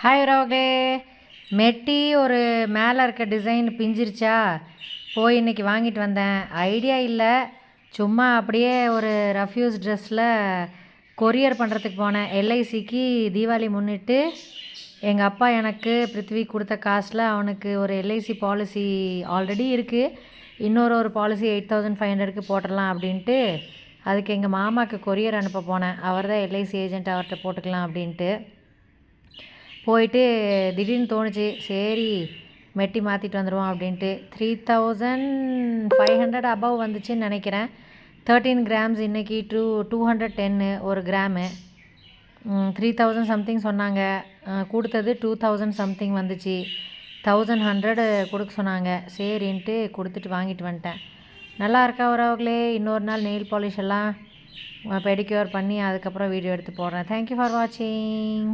Hi உறவுகளே, மெட்டி ஒரு மேலே இருக்க டிசைன் பிஞ்சிருச்சா, போய் இன்றைக்கி வாங்கிட்டு வந்தேன். ஐடியா இல்லை, சும்மா அப்படியே ஒரு ரஃப்யூஸ் ட்ரெஸ்ஸில் கொரியர் பண்ணுறதுக்கு போனேன். எல்ஐசிக்கு தீபாவளி முன்னிட்டு எங்கள் அப்பா எனக்கு பிருத்வி கொடுத்த காசில் அவனுக்கு ஒரு எல்ஐசி பாலிசி ஆல்ரெடி இருக்குது, இன்னொரு பாலிசி 8500க்கு போட்டுடலாம் அப்படின்ட்டு அதுக்கு எங்கள் மாமாவுக்கு கொரியர் அனுப்ப போனேன். அவர் தான் எல்ஐசி ஏஜென்ட், அவர்கிட்ட போட்டுக்கலாம் அப்படின்ட்டு போயிட்டு திடீர்னு தோணுச்சு, சரி மெட்டி மாற்றிட்டு வந்துடுவோம் அப்படின்ட்டு. 3500 அபவ் வந்துச்சுன்னு நினைக்கிறேன். 13 கிராம்ஸ் இன்றைக்கி 210 ஒரு கிராமு. 3000 சம்திங் சொன்னாங்க, கொடுத்தது 2000 சம்திங் வந்துச்சு. 1100 கொடுக்க சொன்னாங்க. சரின்ட்டு கொடுத்துட்டு வாங்கிட்டு வந்துட்டேன். நல்லா இருக்கா உறவுகளே. இன்னொரு நாள் நெயில் பாலிஷ் எல்லாம் பெடிக்யூர் பண்ணி அதுக்கப்புறம் வீடியோ எடுத்து போடுறேன். தேங்க்யூ ஃபார் வாட்சிங்.